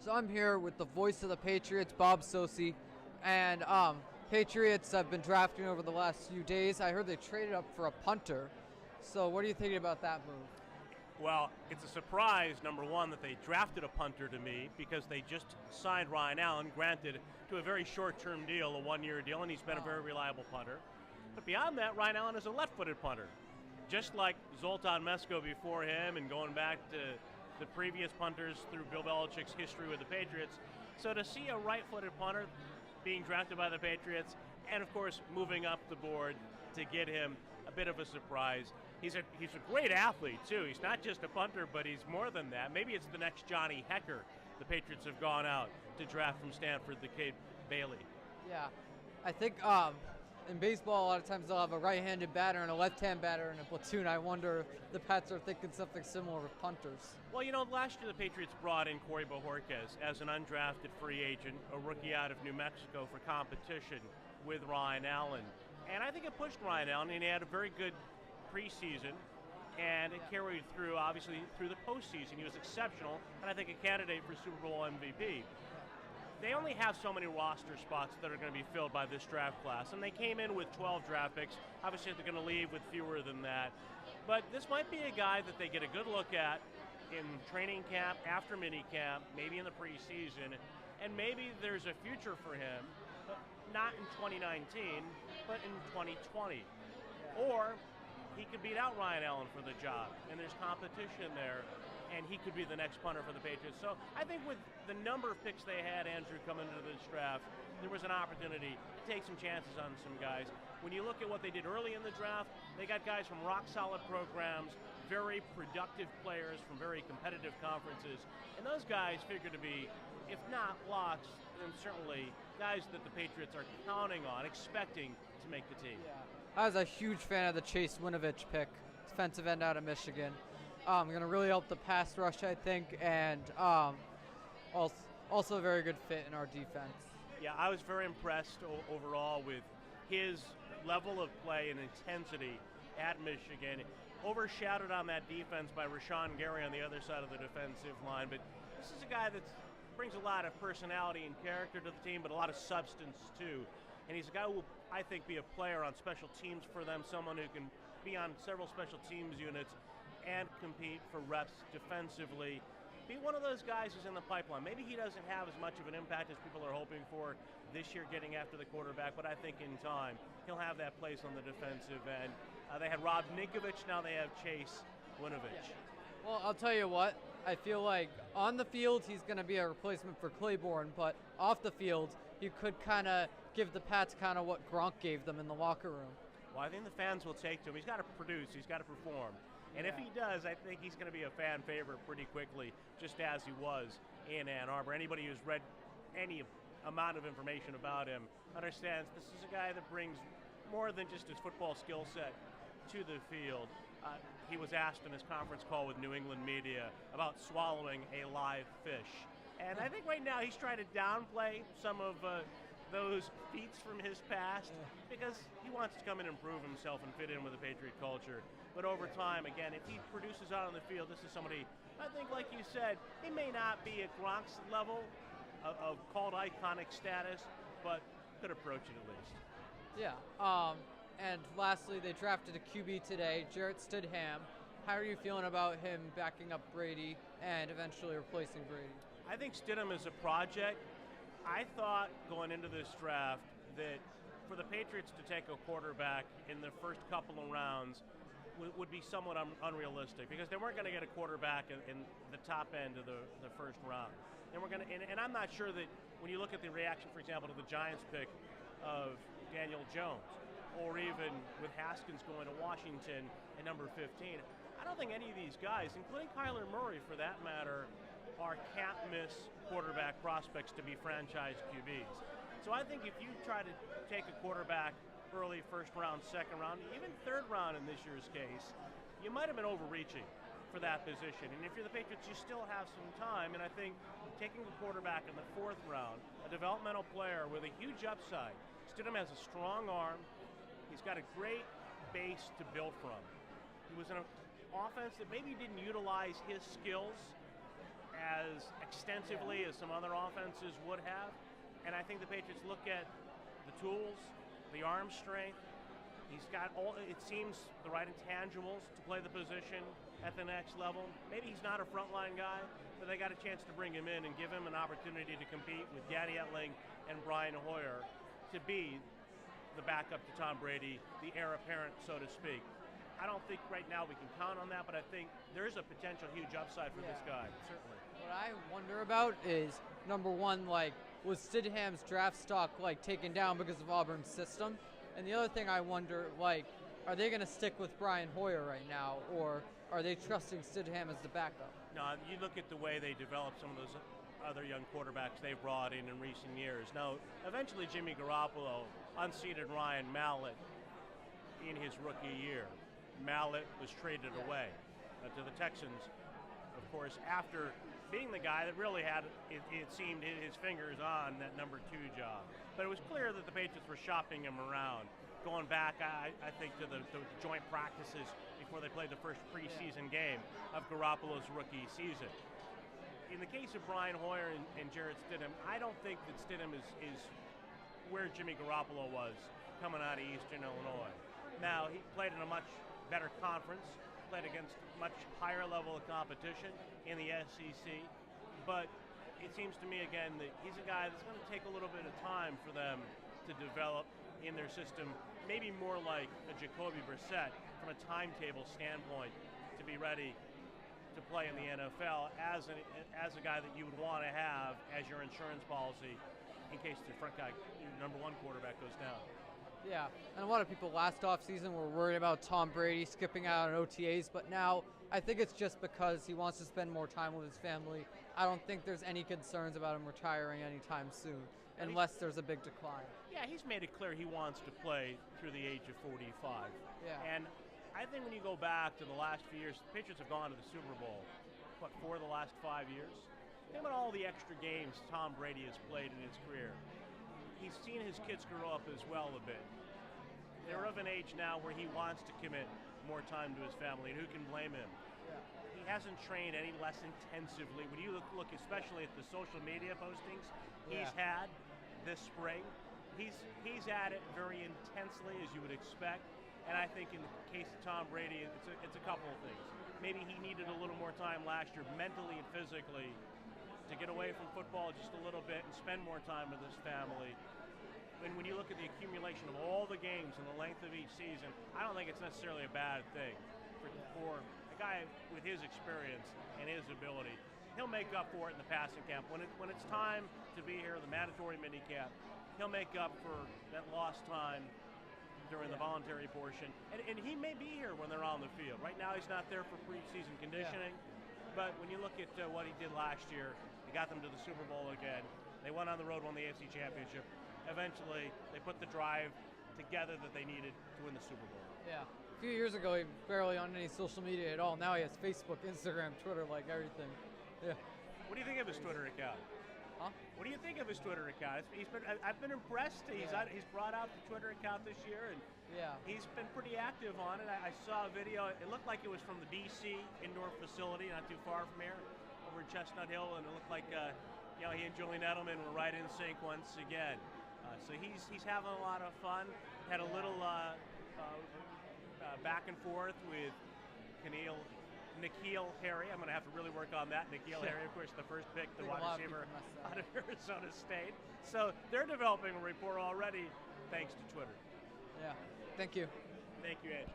So I'm here with the voice of the Patriots, Bob Socci, and Patriots have been drafting over the last few days. I heard they traded up for a punter. So what are you thinking about that move? Well, it's a surprise, number one, that they drafted a punter to me because they just signed Ryan Allen, granted, to a very short-term deal, a one-year deal, and he's been a very reliable punter. But beyond that, Ryan Allen is a left-footed punter, just like Zoltan Mesko before him and going back to the previous punters through Bill Belichick's history with the Patriots. So to see a right-footed punter being drafted by the Patriots and, of course, moving up the board to get him a bit of a surprise. He's a great athlete, too. He's not just a punter, but he's more than that. Maybe it's the next Johnny Hecker the Patriots have gone out to draft from Stanford, the kid Bailey. Yeah, I think in baseball, a lot of times they'll have a right-handed batter and a left-hand batter in a platoon. I wonder if the Pats are thinking something similar with punters. Well, last year the Patriots brought in Corey Bojorquez as an undrafted free agent, a rookie out of New Mexico for competition with Ryan Allen. And I think it pushed Ryan Allen, and he had a very good preseason, and it carried through, obviously, through the postseason. He was exceptional, and I think a candidate for Super Bowl MVP. They only have so many roster spots that are going to be filled by this draft class, and they came in with 12 draft picks. Obviously, they're going to leave with fewer than that. But this might be a guy that they get a good look at in training camp, after minicamp, maybe in the preseason, and maybe there's a future for him, not in 2019, but in 2020. Or he could beat out Ryan Allen for the job, and there's competition there, and he could be the next punter for the Patriots. So I think with the number of picks they had, Andrew, coming into this draft, there was an opportunity to take some chances on some guys. When you look at what they did early in the draft, they got guys from rock-solid programs, very productive players from very competitive conferences, and those guys figure to be, if not locks, then certainly guys that the Patriots are counting on, expecting to make the team. Yeah. I was a huge fan of the Chase Winovich pick, defensive end out of Michigan. Going to really help the pass rush, I think, and also a very good fit in our defense. Yeah, I was very impressed overall with his level of play and intensity at Michigan, overshadowed on that defense by Rashawn Gary on the other side of the defensive line. But this is a guy that brings a lot of personality and character to the team, but a lot of substance too. And he's a guy who will, I think, be a player on special teams for them, someone who can be on several special teams units and compete for reps defensively. Be one of those guys who's in the pipeline. Maybe he doesn't have as much of an impact as people are hoping for this year getting after the quarterback, but I think in time he'll have that place on the defensive end. They had Rob Ninkovich, now they have Chase Winovich. Yeah. Well, I'll tell you what, I feel like on the field he's going to be a replacement for Claiborne, but off the field he could kind of give the Pats kind of what Gronk gave them in the locker room. Well, I think the fans will take to him. He's got to produce, he's got to perform. And if he does, I think he's going to be a fan favorite pretty quickly, just as he was in Ann Arbor. Anybody who's read any amount of information about him understands this is a guy that brings more than just his football skill set to the field. He was asked in his conference call with New England media about swallowing a live fish. And I think right now he's trying to downplay some of those feats from his past because he wants to come in and prove himself and fit in with the Patriot culture. But over time, again, if he produces out on the field, this is somebody, I think, like you said, he may not be at Gronk's level of called iconic status, but could approach it at least. Yeah. And lastly, they drafted a QB today, Jarrett Stidham. How are you feeling about him backing up Brady and eventually replacing Brady? I think Stidham is a project. I thought going into this draft that for the Patriots to take a quarterback in the first couple of rounds would be somewhat unrealistic because they weren't going to get a quarterback in the top end of the first round. And I'm not sure that when you look at the reaction, for example, to the Giants pick of Daniel Jones, or even with Haskins going to Washington at number 15, I don't think any of these guys, including Kyler Murray for that matter, are can't-miss quarterback prospects to be franchise QBs. So I think if you try to take a quarterback early first round, second round, even third round in this year's case, you might have been overreaching for that position. And if you're the Patriots, you still have some time. And I think taking a quarterback in the fourth round, a developmental player with a huge upside, Stidham has a strong arm. He's got a great base to build from. He was in an offense that maybe didn't utilize his skills as extensively as some other offenses would have. And I think the Patriots look at the tools, the arm strength. He's got all, it seems, the right intangibles to play the position at the next level. Maybe he's not a frontline guy, but they got a chance to bring him in and give him an opportunity to compete with Danny Etling and Brian Hoyer to be the backup to Tom Brady, the heir apparent, so to speak. I don't think right now we can count on that, but I think there is a potential huge upside for this guy, certainly. What I wonder about is, number one, like, was Stidham's draft stock, like, taken down because of Auburn's system? And the other thing I wonder, like, are they going to stick with Brian Hoyer right now, or are they trusting Stidham as the backup? No, you look at the way they develop some of those other young quarterbacks they've brought in recent years. Now, eventually Jimmy Garoppolo unseated Ryan Mallett in his rookie year. Mallett was traded away to the Texans, of course, after being the guy that really had, it seemed, his fingers on that number 2 job. But it was clear that the Patriots were shopping him around, going back, I think, to the joint practices before they played the first preseason game of Garoppolo's rookie season. In the case of Brian Hoyer and Jarrett Stidham, I don't think that Stidham is where Jimmy Garoppolo was coming out of Eastern Illinois. Now, he played in a much better conference, played against much higher level of competition in the SEC, but it seems to me, again, that he's a guy that's going to take a little bit of time for them to develop in their system, maybe more like a Jacoby Brissett from a timetable standpoint to be ready to play in the NFL as a guy that you would want to have as your insurance policy in case the front guy, your number 1 quarterback, goes down. Yeah, and a lot of people last offseason were worried about Tom Brady skipping out on OTAs, but now I think it's just because he wants to spend more time with his family. I don't think there's any concerns about him retiring anytime soon, unless there's a big decline. Yeah, he's made it clear he wants to play through the age of 45. Yeah. And I think when you go back to the last few years, the Patriots have gone to the Super Bowl, 4 of the last 5 years? Think about all the extra games Tom Brady has played in his career. He's seen his kids grow up as well a bit. They're of an age now where he wants to commit more time to his family, and who can blame him? Yeah. He hasn't trained any less intensively. When you look especially at the social media postings he's had this spring, he's at it very intensely, as you would expect. And I think in the case of Tom Brady, it's a couple of things. Maybe he needed a little more time last year, mentally and physically, to get away from football just a little bit and spend more time with his family. And when you look at the accumulation of all the games and the length of each season, I don't think it's necessarily a bad thing for a guy with his experience and his ability. He'll make up for it in the passing camp. When it's time to be here, the mandatory minicamp, he'll make up for that lost time during the voluntary portion. And he may be here when they're on the field. Right now he's not there for preseason conditioning, but when you look at what he did last year, he got them to the Super Bowl again. They went on the road, won the AFC Championship. Eventually, they put the drive together that they needed to win the Super Bowl. Yeah. A few years ago, he was barely on any social media at all. Now he has Facebook, Instagram, Twitter, like everything. Yeah. What do you think of his Twitter account? Huh? What do you think of his Twitter account? I've been impressed. He's brought out the Twitter account this year, and he's been pretty active on it. I saw a video. It looked like it was from the BC indoor facility, not too far from here, over in Chestnut Hill, and it looked like he and Julian Edelman were right in sync once again. So he's having a lot of fun. Had a little back and forth with N'Keal Harry. I'm going to have to really work on that. N'Keal Harry, of course, the first pick, the wide receiver out of Arizona State. So they're developing a rapport already thanks to Twitter. Yeah. Thank you. Thank you, Ed.